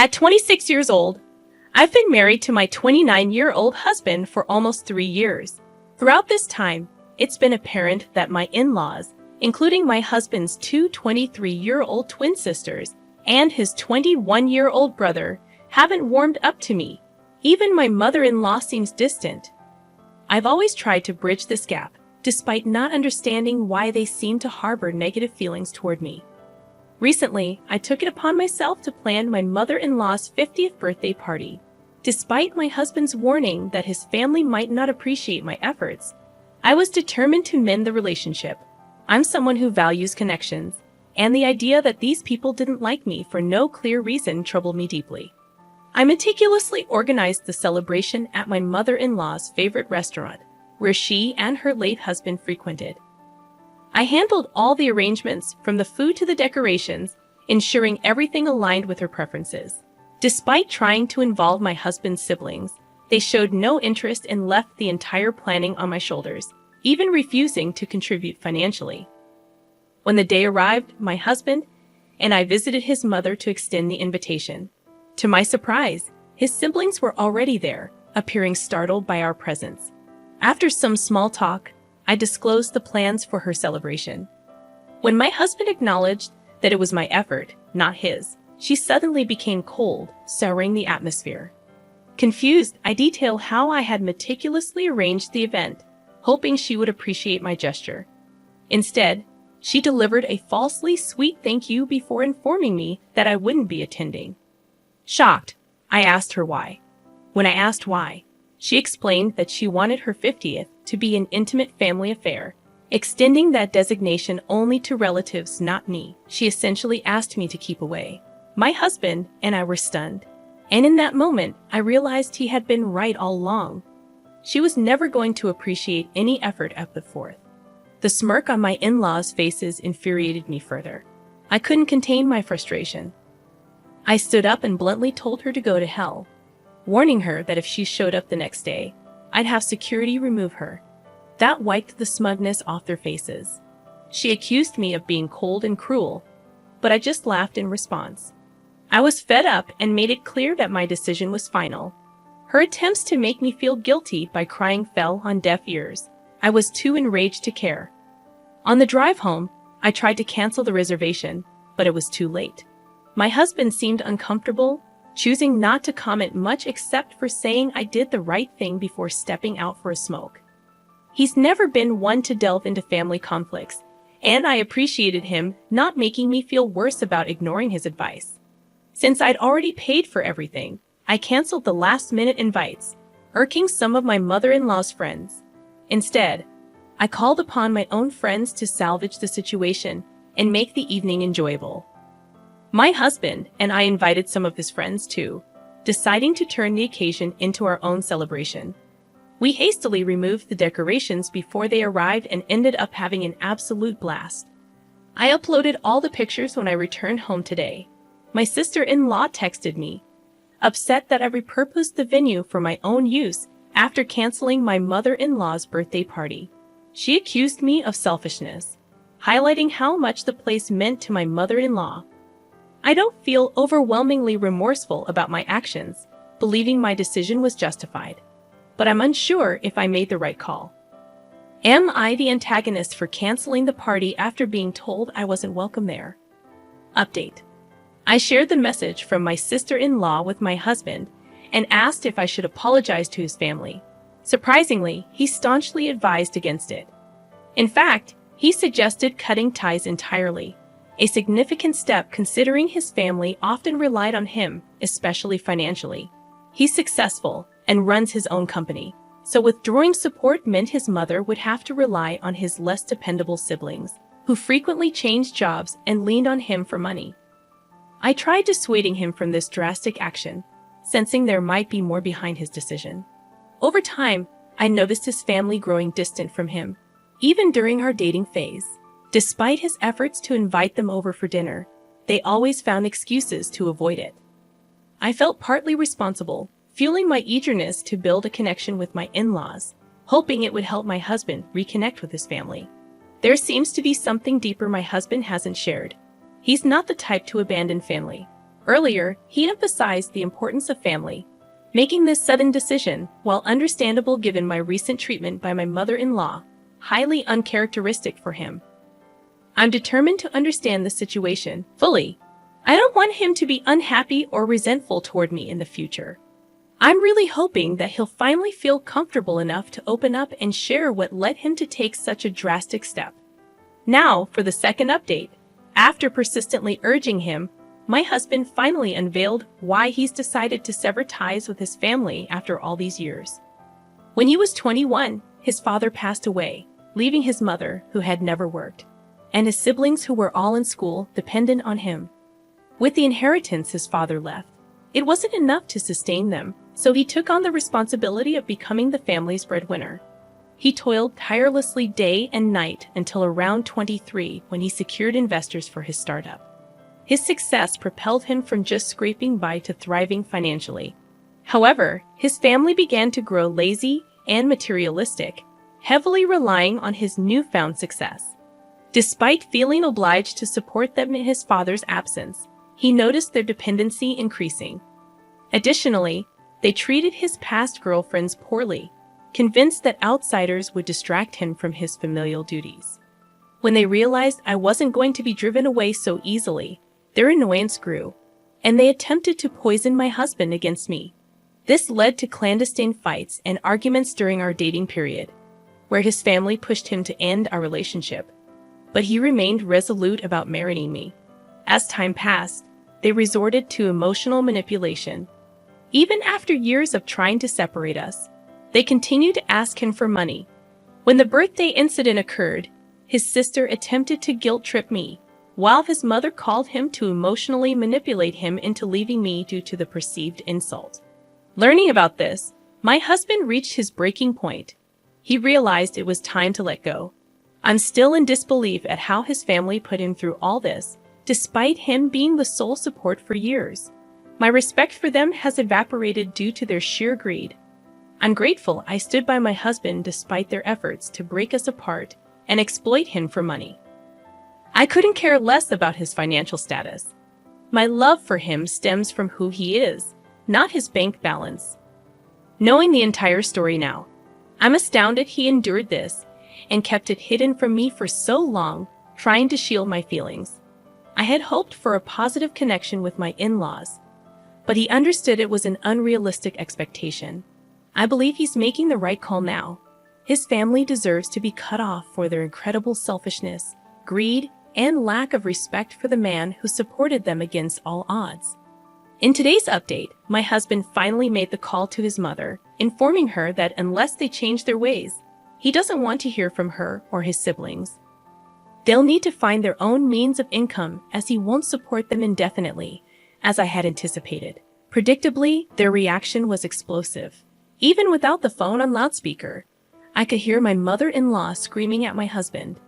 At 26 years old, I've been married to my 29-year-old husband for almost 3 years. Throughout this time, it's been apparent that my in-laws, including my husband's two 23-year-old twin sisters and his 21-year-old brother, haven't warmed up to me. Even my mother-in-law seems distant. I've always tried to bridge this gap, despite not understanding why they seem to harbor negative feelings toward me. Recently, I took it upon myself to plan my mother-in-law's 50th birthday party. Despite my husband's warning that his family might not appreciate my efforts, I was determined to mend the relationship. I'm someone who values connections, and the idea that these people didn't like me for no clear reason troubled me deeply. I meticulously organized the celebration at my mother-in-law's favorite restaurant, where she and her late husband frequented. I handled all the arrangements, from the food to the decorations, ensuring everything aligned with her preferences. Despite trying to involve my husband's siblings, they showed no interest and left the entire planning on my shoulders, even refusing to contribute financially. When the day arrived, my husband and I visited his mother to extend the invitation. To my surprise, his siblings were already there, appearing startled by our presence. After some small talk, I disclosed the plans for her celebration. When my husband acknowledged that it was my effort, not his, she suddenly became cold, souring the atmosphere. Confused, I detailed how I had meticulously arranged the event, hoping she would appreciate my gesture. Instead, she delivered a falsely sweet thank you before informing me that I wouldn't be attending. Shocked, I asked her why. When I asked why, she explained that she wanted her 50th to be an intimate family affair, extending that designation only to relatives, not me. She essentially asked me to keep away. My husband and I were stunned, and in that moment, I realized he had been right all along. She was never going to appreciate any effort I put forth. The smirk on my in-laws' faces infuriated me further. I couldn't contain my frustration. I stood up and bluntly told her to go to hell, warning her that if she showed up the next day, I'd have security remove her. That wiped the smugness off their faces. She accused me of being cold and cruel, but I just laughed in response. I was fed up and made it clear that my decision was final. Her attempts to make me feel guilty by crying fell on deaf ears. I was too enraged to care. On the drive home, I tried to cancel the reservation, but it was too late. My husband seemed uncomfortable, choosing not to comment much except for saying I did the right thing before stepping out for a smoke. He's never been one to delve into family conflicts, and I appreciated him not making me feel worse about ignoring his advice. Since I'd already paid for everything, I canceled the last-minute invites, irking some of my mother-in-law's friends. Instead, I called upon my own friends to salvage the situation and make the evening enjoyable. My husband and I invited some of his friends too, deciding to turn the occasion into our own celebration. We hastily removed the decorations before they arrived and ended up having an absolute blast. I uploaded all the pictures when I returned home today. My sister-in-law texted me, upset that I repurposed the venue for my own use after canceling my mother-in-law's birthday party. She accused me of selfishness, highlighting how much the place meant to my mother-in-law. I don't feel overwhelmingly remorseful about my actions, believing my decision was justified, but I'm unsure if I made the right call. Am I the antagonist for canceling the party after being told I wasn't welcome there? Update. I shared the message from my sister-in-law with my husband and asked if I should apologize to his family. Surprisingly, he staunchly advised against it. In fact, he suggested cutting ties entirely, a significant step considering his family often relied on him, especially financially. He's successful and runs his own company, so withdrawing support meant his mother would have to rely on his less dependable siblings, who frequently changed jobs and leaned on him for money. I tried dissuading him from this drastic action, sensing there might be more behind his decision. Over time, I noticed his family growing distant from him, even during our dating phase. Despite his efforts to invite them over for dinner, they always found excuses to avoid it. I felt partly responsible, fueling my eagerness to build a connection with my in-laws, hoping it would help my husband reconnect with his family. There seems to be something deeper my husband hasn't shared. He's not the type to abandon family, Earlier, he emphasized the importance of family, making this sudden decision, while understandable given my recent treatment by my mother-in-law, highly uncharacteristic for him. I'm determined to understand the situation fully. I don't want him to be unhappy or resentful toward me in the future. I'm really hoping that he'll finally feel comfortable enough to open up and share what led him to take such a drastic step. Now, for the second update. After persistently urging him, my husband finally unveiled why he's decided to sever ties with his family after all these years. When he was 21, his father passed away, leaving his mother, who had never worked, and his siblings who were all in school dependent on him. With the inheritance his father left, it wasn't enough to sustain them, so he took on the responsibility of becoming the family's breadwinner. He toiled tirelessly day and night until around 23 when he secured investors for his startup. His success propelled him from just scraping by to thriving financially. However, his family began to grow lazy and materialistic, heavily relying on his newfound success. Despite feeling obliged to support them in his father's absence, he noticed their dependency increasing. Additionally, they treated his past girlfriends poorly, convinced that outsiders would distract him from his familial duties. When they realized I wasn't going to be driven away so easily, their annoyance grew, and they attempted to poison my husband against me. This led to clandestine fights and arguments during our dating period, where his family pushed him to end our relationship. But he remained resolute about marrying me. As time passed, they resorted to emotional manipulation. Even after years of trying to separate us, they continued to ask him for money. When the birthday incident occurred, his sister attempted to guilt-trip me, while his mother called him to emotionally manipulate him into leaving me due to the perceived insult. Learning about this, my husband reached his breaking point. He realized it was time to let go. I'm still in disbelief at how his family put him through all this, despite him being the sole support for years. My respect for them has evaporated due to their sheer greed. I'm grateful I stood by my husband despite their efforts to break us apart and exploit him for money. I couldn't care less about his financial status. My love for him stems from who he is, not his bank balance. Knowing the entire story now, I'm astounded he endured this and kept it hidden from me for so long, trying to shield my feelings. I had hoped for a positive connection with my in-laws, but he understood it was an unrealistic expectation. I believe he's making the right call now. His family deserves to be cut off for their incredible selfishness, greed, and lack of respect for the man who supported them against all odds. In today's update, my husband finally made the call to his mother, informing her that unless they change their ways, he doesn't want to hear from her or his siblings. They'll need to find their own means of income as he won't support them indefinitely, as I had anticipated. Predictably, their reaction was explosive. Even without the phone on loudspeaker, I could hear my mother-in-law screaming at my husband.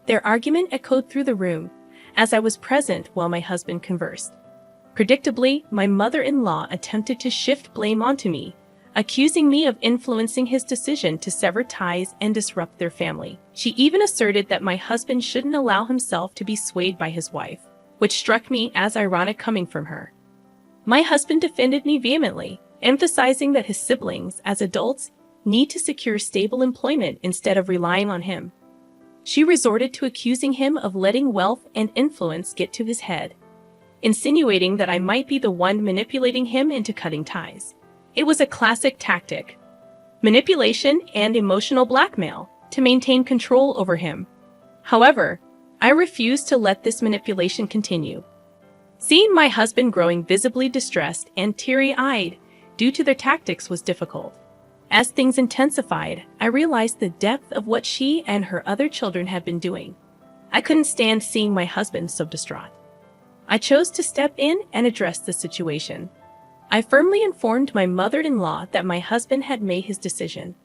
Their argument echoed through the room, as I was present while my husband conversed. Predictably, my mother-in-law attempted to shift blame onto me, accusing me of influencing his decision to sever ties and disrupt their family. She even asserted that my husband shouldn't allow himself to be swayed by his wife, which struck me as ironic coming from her. My husband defended me vehemently, emphasizing that his siblings, as adults, need to secure stable employment instead of relying on him. She resorted to accusing him of letting wealth and influence get to his head, insinuating that I might be the one manipulating him into cutting ties. It was a classic tactic: manipulation and emotional blackmail to maintain control over him. However, I refused to let this manipulation continue. Seeing my husband growing visibly distressed and teary-eyed due to their tactics was difficult. As things intensified, I realized the depth of what she and her other children had been doing. I couldn't stand seeing my husband so distraught. I chose to step in and address the situation. I firmly informed my mother-in-law that my husband had made his decision.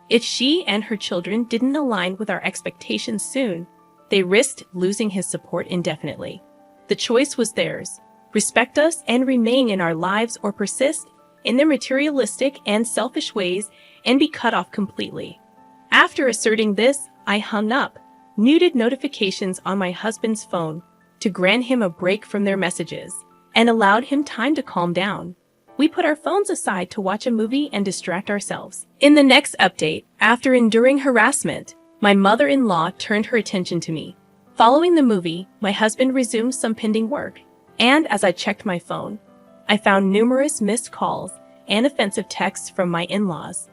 If she and her children didn't align with our expectations soon, they risked losing his support indefinitely. The choice was theirs: respect us and remain in our lives, or persist in their materialistic and selfish ways and be cut off completely. After asserting this, I hung up, muted notifications on my husband's phone to grant him a break from their messages, and allowed him time to calm down. We put our phones aside to watch a movie and distract ourselves. In the next update, after enduring harassment, my mother-in-law turned her attention to me. Following the movie, my husband resumed some pending work, and as I checked my phone, I found numerous missed calls and offensive texts from my in-laws.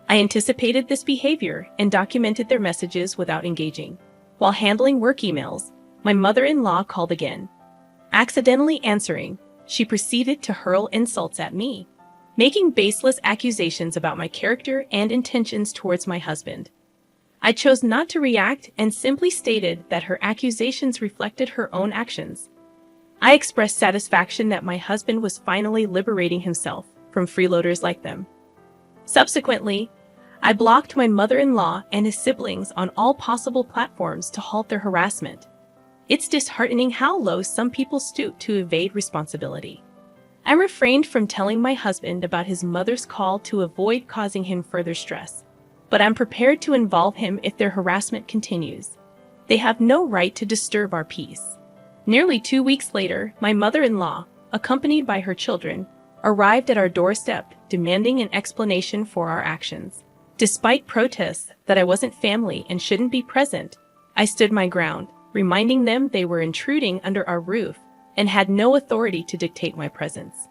I anticipated this behavior and documented their messages without engaging. While handling work emails, my mother-in-law called again. Accidentally answering, she proceeded to hurl insults at me, making baseless accusations about my character and intentions towards my husband. I chose not to react and simply stated that her accusations reflected her own actions. I expressed satisfaction that my husband was finally liberating himself from freeloaders like them. Subsequently, I blocked my mother-in-law and his siblings on all possible platforms to halt their harassment. It's disheartening how low some people stoop to evade responsibility. I refrained from telling my husband about his mother's call to avoid causing him further stress, but I'm prepared to involve him if their harassment continues. They have no right to disturb our peace. Nearly 2 weeks later, my mother-in-law, accompanied by her children, arrived at our doorstep demanding an explanation for our actions. Despite protests that I wasn't family and shouldn't be present, I stood my ground, reminding them they were intruding under our roof and had no authority to dictate my presence.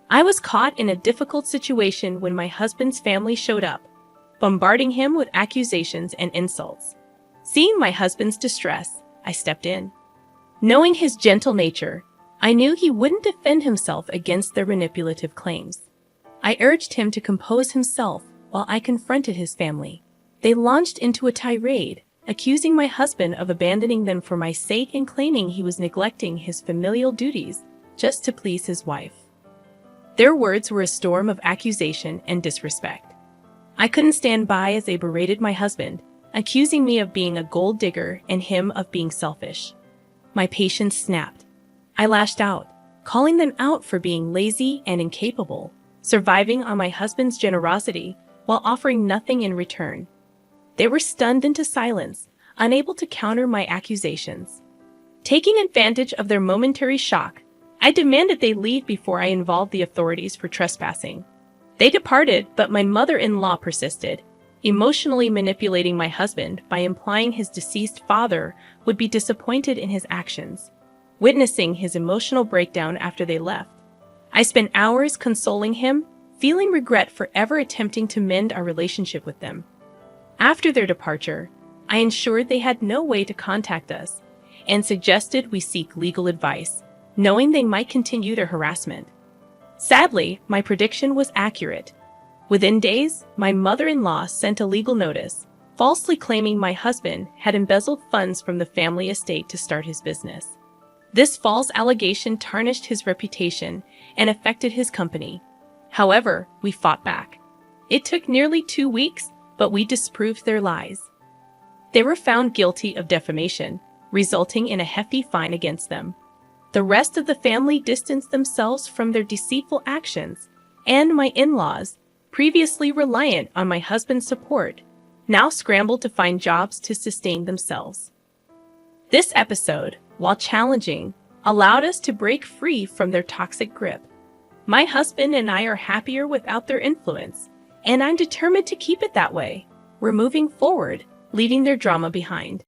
I was caught in a difficult situation when my husband's family showed up, bombarding him with accusations and insults. Seeing my husband's distress, I stepped in. Knowing his gentle nature, I knew he wouldn't defend himself against their manipulative claims. I urged him to compose himself while I confronted his family. They launched into a tirade, accusing my husband of abandoning them for my sake and claiming he was neglecting his familial duties just to please his wife. Their words were a storm of accusation and disrespect. I couldn't stand by as they berated my husband, accusing me of being a gold digger and him of being selfish. My patience snapped. I lashed out, calling them out for being lazy and incapable, surviving on my husband's generosity while offering nothing in return. They were stunned into silence, unable to counter my accusations. Taking advantage of their momentary shock, I demanded they leave before I involved the authorities for trespassing. They departed, but my mother-in-law persisted, emotionally manipulating my husband by implying his deceased father would be disappointed in his actions. Witnessing his emotional breakdown after they left, I spent hours consoling him, feeling regret for ever attempting to mend our relationship with them. After their departure, I ensured they had no way to contact us and suggested we seek legal advice, knowing they might continue their harassment. Sadly, my prediction was accurate. Within days, my mother-in-law sent a legal notice, falsely claiming my husband had embezzled funds from the family estate to start his business. This false allegation tarnished his reputation and affected his company. However, we fought back. It took nearly 2 weeks, but we disproved their lies. They were found guilty of defamation, resulting in a hefty fine against them. The rest of the family distanced themselves from their deceitful actions, and my in-laws, previously reliant on my husband's support, now scrambled to find jobs to sustain themselves. This episode, while challenging, allowed us to break free from their toxic grip. My husband and I are happier without their influence, and I'm determined to keep it that way. We're moving forward, leaving their drama behind.